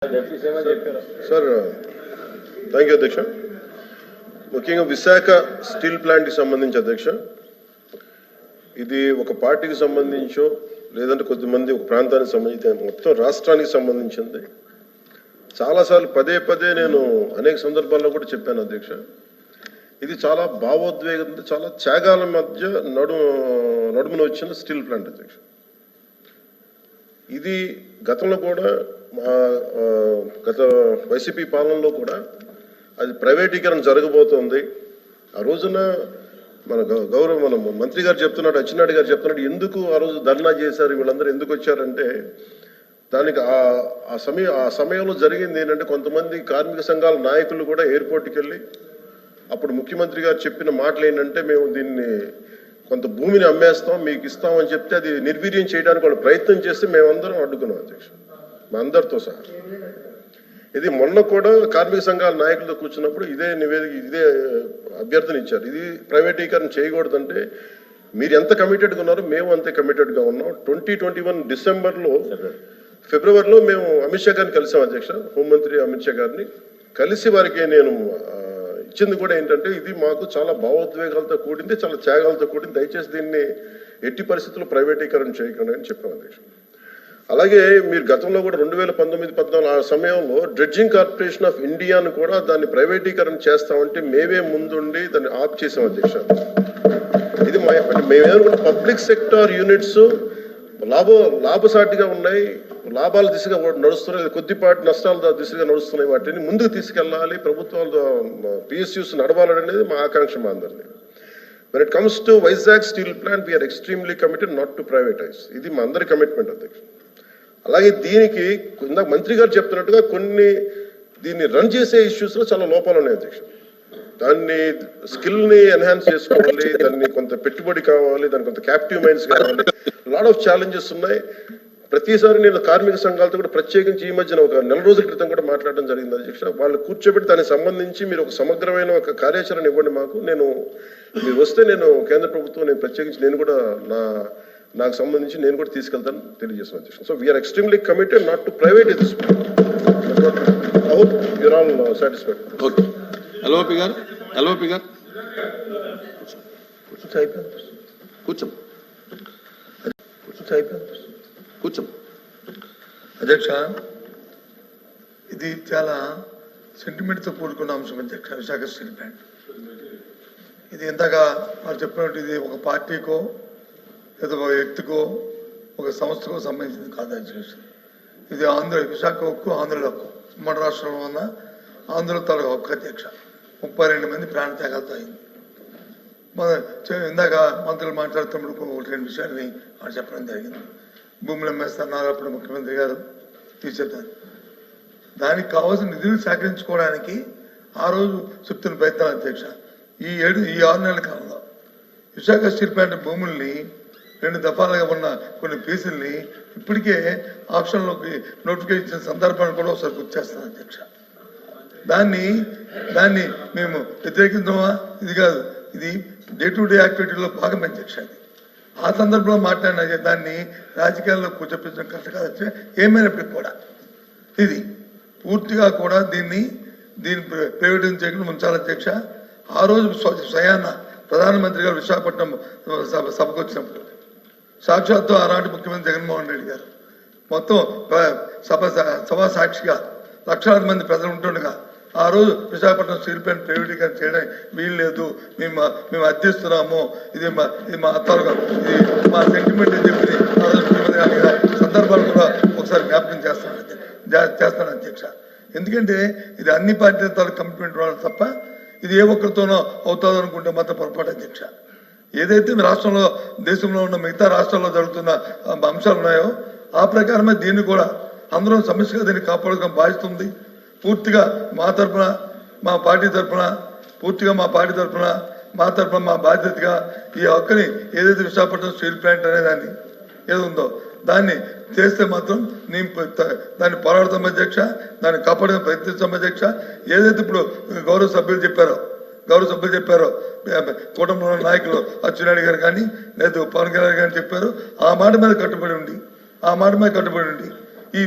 Sir thank you అధ్యక్ష. ముఖ్యంగా Visakha steel ప్లాంట్కి సంబంధించి అధ్యక్ష, ఇది ఒక పార్టీకి సంబంధించో లేదంటే కొద్దిమంది ఒక ప్రాంతానికి సంబంధించి మొత్తం రాష్ట్రానికి సంబంధించింది. చాలాసార్లు పదే పదే నేను అనేక సందర్భాల్లో కూడా చెప్పాను అధ్యక్ష. ఇది చాలా భావోద్వేగం, చాలా త్యాగాల మధ్య నడుమున వచ్చిన స్టీల్ ప్లాంట్ అధ్యక్ష. ఇది గతంలో కూడా గత వైసీపీ పాలనలో కూడా అది ప్రైవేటీకరణ జరగబోతోంది. ఆ రోజున మన మంత్రి గారు చెప్తున్నాడు, అచ్చెన్నాయుడు గారు చెప్తున్నాడు, ఎందుకు ఆ రోజు ధర్నా చేశారు, వీళ్ళందరూ ఎందుకు వచ్చారంటే దానికి ఆ సమయంలో జరిగింది ఏంటంటే కొంతమంది కార్మిక సంఘాల నాయకులు కూడా ఎయిర్పోర్ట్కి వెళ్ళి అప్పుడు ముఖ్యమంత్రి గారు చెప్పిన మాటలు ఏంటంటే, మేము దీన్ని కొంత భూమిని అమ్మేస్తాం, మీకు ఇస్తామని చెప్తే అది నిర్వీర్యం చేయడానికి వాళ్ళు ప్రయత్నం చేస్తే మేమందరం అడ్డుకున్నాం అధ్యక్ష, మా అందరితో సహా. ఇది మొన్న కూడా కార్మిక సంఘాల నాయకులతో కూర్చున్నప్పుడు ఇదే నివేదిక, ఇదే అభ్యర్థన ఇచ్చారు. ఇది ప్రైవేటీకరణ చేయకూడదంటే మీరు ఎంత కమిటెడ్గా ఉన్నారో మేము అంతే కమిటెడ్గా ఉన్నాం. 2021 డిసెంబర్లో ఫిబ్రవరిలో మేము అమిత్ షా గారిని కలిసాం అధ్యక్ష, హోంమంత్రి అమిత్ షా గారిని కలిసి వారికి నేను ఇచ్చింది కూడా ఏంటంటే, ఇది మాకు చాలా భావోద్వేగాలతో కూడింది, చాలా త్యాగాలతో కూడింది, దయచేసి దీన్ని ఎట్టి పరిస్థితుల్లో ప్రైవేటీకరణ చేయకండి అని చెప్పాం అధ్యక్ష. అలాగే మీరు గతంలో కూడా 2019-14 ఆ సమయంలో డ్రెడ్జింగ్ కార్పొరేషన్ ఆఫ్ ఇండియాను కూడా దాన్ని ప్రైవేటీకరణ చేస్తామంటే మేమే ముందుండి దాన్ని ఆప్ చేసాం అధ్యక్ష. ఇది మేమేమనుకుంటే పబ్లిక్ సెక్టార్ యూనిట్స్ లాభసాటిగా ఉన్నాయి, లాభాల దిశగా నడుస్తున్నాయి, కొద్దిపాటి నష్టాల దిశగా నడుస్తున్నాయి, వాటిని ముందుకు తీసుకెళ్ళాలి, ప్రభుత్వాలు పిఎస్యూస్ నడవాలనేది మా ఆకాంక్ష మా అందరినీ. When it comes to Vizag steel plant, we are extremely committed not to privatize. ఇది మా అందరి కమిట్మెంట్ అధ్యక్ష. అలాగే దీనికి ఇందాక మంత్రి గారు చెప్తున్నట్టుగా దీన్ని రన్ చేసే ఇష్యూస్లో చాలా లోపాలు ఉన్నాయి అధ్యక్ష. దాన్ని స్కిల్ని ఎన్హాన్స్ చేసుకోవాలి, దాన్ని కొంత పెట్టుబడి కావాలి, దానికి కొంత క్యాప్టివ్ మైండ్స్ కావాలి, లాట్ ఆఫ్ ఛాలెంజెస్ ఉన్నాయి. ప్రతిసారి నేను కార్మిక సంఘాలతో కూడా ప్రత్యేకించి ఈ మధ్యన ఒక 4 రోజుల క్రితం కూడా మాట్లాడడం జరిగింది అధ్యక్ష. వాళ్ళు కూర్చోబెట్టి దానికి సంబంధించి మీరు ఒక సమగ్రమైన ఒక కార్యాచరణ ఇవ్వండి మాకు, మీరు వస్తే నేను కేంద్ర ప్రభుత్వం నేను ప్రత్యేకించి నేను కూడా నాకు సంబంధించి నేను కూడా తీసుకెళ్తాను తెలియజేస్తాను అధ్యక్ష. So we are extremely committed not to private this. I hope you're all satisfied. Okay, LOP గారు కూర్చో. అధ్యక్ష, ఇది చాలా సెంటిమెంట్తో కూడుకున్న అంశం అధ్యక్ష. విశాఖ స్టీల్ ప్లాంట్ ఇది ఇందాక వారు చెప్పినట్టు ఇది ఒక పార్టీకో లేదా ఒక వ్యక్తికో ఒక సంస్థకో సంబంధించింది కాదు అధ్యక్ష. ఇది విశాఖ హక్కు, ఆంధ్రుల హక్కు, మన రాష్ట్రంలో ఉన్న ఆంధ్రుల తాలూకు హక్కు అధ్యక్ష. 32 మంది ప్రాణ త్యాగాలతో అయింది. ఇందాక మంత్రులు మాట్లాడుతున్నప్పుడు 1-2 విషయాన్ని వారు చెప్పడం జరిగింది. భూములు అమ్మేస్తున్నారు అప్పుడు ముఖ్యమంత్రి గారు తీసేద్దాన్ని. దానికి కావాల్సిన నిధులు సేకరించుకోవడానికి ఆ రోజు చెప్తున్న ప్రయత్నాలు అధ్యక్ష. ఈ 6 నెలల కాలంలో విశాఖ స్టీల్ ప్లాంట్ భూముల్ని 2 దఫాలుగా ఉన్న కొన్ని పీసుల్ని ఇప్పటికే ఆప్షన్లోకి నోటిఫికేషన్ ఇచ్చిన సందర్భాన్ని కూడా ఒకసారి గుర్తు చేస్తాను అధ్యక్ష. దాన్ని మేము వ్యతిరేకించమా? ఇది కాదు, ఇది డే టు డే యాక్టివిటీలో భాగం అధ్యక్ష. అది ఆ సందర్భంలో మాట్లాడిన దాన్ని రాజకీయాల్లో కూర్చోపించడం కరెక్ట్ కాదు. ఏమైనప్పటికీ కూడా ఇది పూర్తిగా కూడా దీన్ని ప్రైవేటైజ్ చేయకుండా ఉంచాలి అధ్యక్ష. ఆ రోజు స్వయాన ప్రధానమంత్రి గారు విశాఖపట్నం సభకు వచ్చినప్పుడు సాక్షాత్తు ఆనాటి ముఖ్యమంత్రి జగన్మోహన్ రెడ్డి గారు మొత్తం సభా సాక్షిగా లక్షలాది మంది ప్రజలు ఉంటుండగా ఆ రోజు విశాఖపట్నం స్టీల్ ప్లాంట్ ప్రైవేటీకరణ చేయడం వీలు లేదు, మేము అర్థిస్తున్నాము, ఇది మా తాలూకా, ఇది మా సెంటిమెంట్ అని చెప్పి ఆ రోజు ముఖ్యమంత్రి గారి సందర్భాలు కూడా ఒకసారి జ్ఞాపకం చేస్తాను అధ్యక్ష. ఎందుకంటే ఇది అన్ని పార్టీల తాలూకు కమిట్మెంట్ వాళ్ళు తప్ప ఇది ఏ ఒక్కరితోనో అవుతుందో అనుకుంటే మాత్రం పొరపాటు అధ్యక్ష. ఏదైతే రాష్ట్రంలో దేశంలో ఉన్న మిగతా రాష్ట్రాల్లో జరుగుతున్న అంశాలు ఉన్నాయో ఆ ప్రకారమే దీన్ని కూడా అందరం సమస్యగా దీన్ని కాపాడుకోవడం బాధిస్తుంది. పూర్తిగా మా తరఫున, మా పార్టీ తరఫున, మా బాధ్యతగా ఈ హక్కుని ఏదైతే విశాఖపట్నం స్టీల్ ప్లాంట్ అనేదాన్ని ఏది ఉందో దాన్ని చేస్తే మాత్రం దాన్ని పోరాడతాం అధ్యక్ష, దాన్ని కాపాడడం ప్రయత్నిస్తాం అధ్యక్ష. ఏదైతే ఇప్పుడు గౌరవ సభ్యులు చెప్పారో కుటుంబంలో నాయకులు అచ్చెన్నాయుడు గారు కానీ లేదా పవన్ కళ్యాణ్ గారు చెప్పారు, ఆ మాట మీద కట్టుబడి ఉండి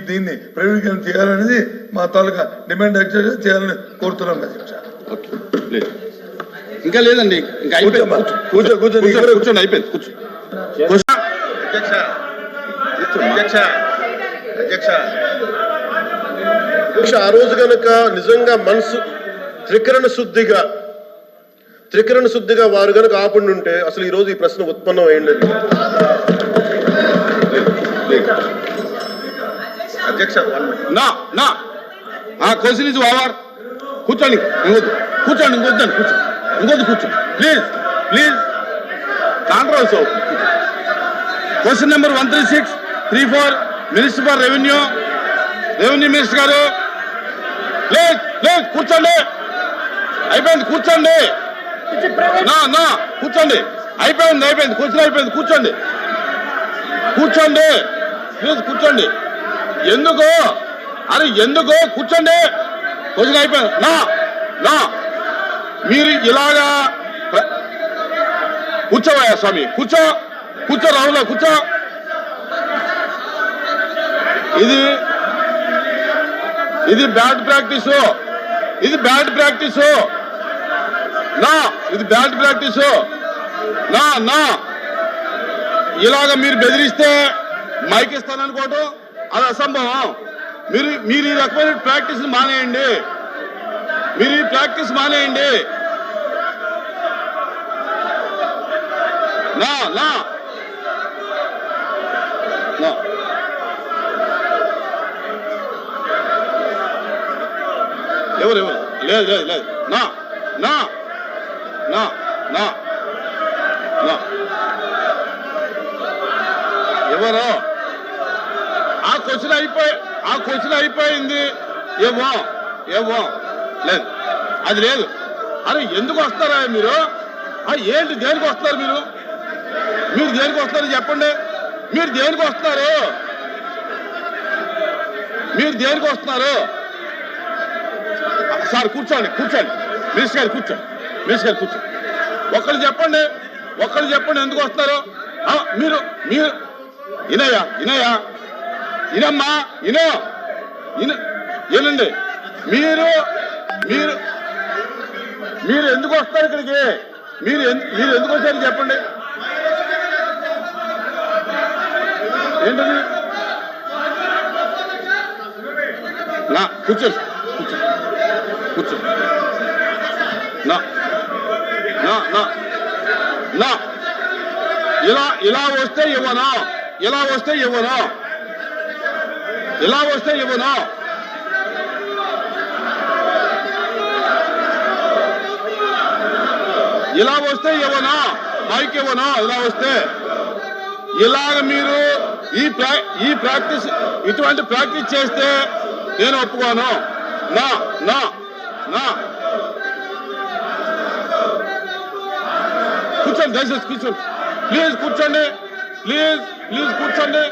దీన్ని ప్రైవేటీకరణ చేయాలనేది మా తాలూకా డిమాండ్ యాక్చువల్గా చేయాలని కోరుతున్నాం అధ్యక్ష. ఓకే లేదు ఇంకా లేదండి ఇంకా అయిపోయింది. కూర్చోండి అయిపోయింది కూర్చో. అధ్యక్ష అధ్యక్ష అధ్యక్ష అధ్యక్ష ఆ రోజు కనుక నిజంగా మనసు త్రికరణ శుద్ధిగా వారు కనుక ఆపండి ఉంటే అసలు ఈ రోజు ఈ ప్రశ్న ఉత్పన్నం అయ్యింది. అధ్యక్ష నా క్వశ్చన్ ఇస్ ఓవర్. కూర్చోండి కూర్చోండి ఇంకొద్దు కూర్చో please controversy. Question number 13634 minister for revenue minister గారు ప్లీజ్ కూర్చోండి. అయిపోయింది కూర్చోండి. నా కూర్చోండి. అయిపోయింది క్వశ్చన్ అయిపోయింది. కూర్చోండి ప్లీజ్ కూర్చోండి. ఎందుకు కూర్చోండి. క్వశ్చన్ అయిపోయింది. నా మీరు ఇలాగా కూర్చోవయ్యా స్వామి కూర్చో రాహుల్ కూర్చో. ఇది బ్యాడ్ ప్రాక్టీస్. ఇది బ్యాడ్ ప్రాక్టీస్. నా ఇలాగ మీరు బెదిరిస్తే మైక్ ఇస్తాననుకోవటం అది అసంభవం. మీరు ఈ రకమైన ప్రాక్టీస్ మానేయండి. నా ఎవరు లేదు నా ఎవరు ఆ క్వశ్చన్ అయిపోయింది. ఏమో లేదు అది లేదు. అరే ఎందుకు వస్తారా మీరు? ఏంటి దేనికి వస్తారు మీరు దేనికి వస్తారు చెప్పండి. మీరు దేనికి వస్తున్నారు సార్? కూర్చోండి మినిస్టర్ గారు కూర్చోండి. ఒక్కరు చెప్పండి ఎందుకు వస్తారు మీరు? ఇనమ్మా ఏనండి మీరు ఎందుకు వస్తారు ఇక్కడికి? మీరు ఎందుకు వచ్చారు చెప్పండి. ఏంటది? కూర్చో ఇలా వస్తే ఇవ్వను. ఇలా వస్తే ఇవ్వను. మైక్ ఇవ్వను. ఇలా వస్తే ఇలాగ మీరు ఈ ప్రాక్టీస్ ఇటువంటి ప్రాక్టీస్ చేస్తే నేను ఒప్పుకోను. నా కూర్చోండి దయచేసి కూర్చోండి. ప్లీజ్ కూర్చోండి.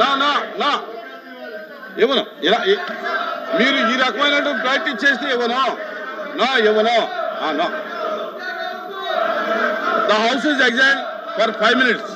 నా ఇవ్వను. ఇలా మీరు ఈ రకమైన ప్రాక్టీస్ చేస్తే ఇవ్వను. The house is adjourned for 5 minutes.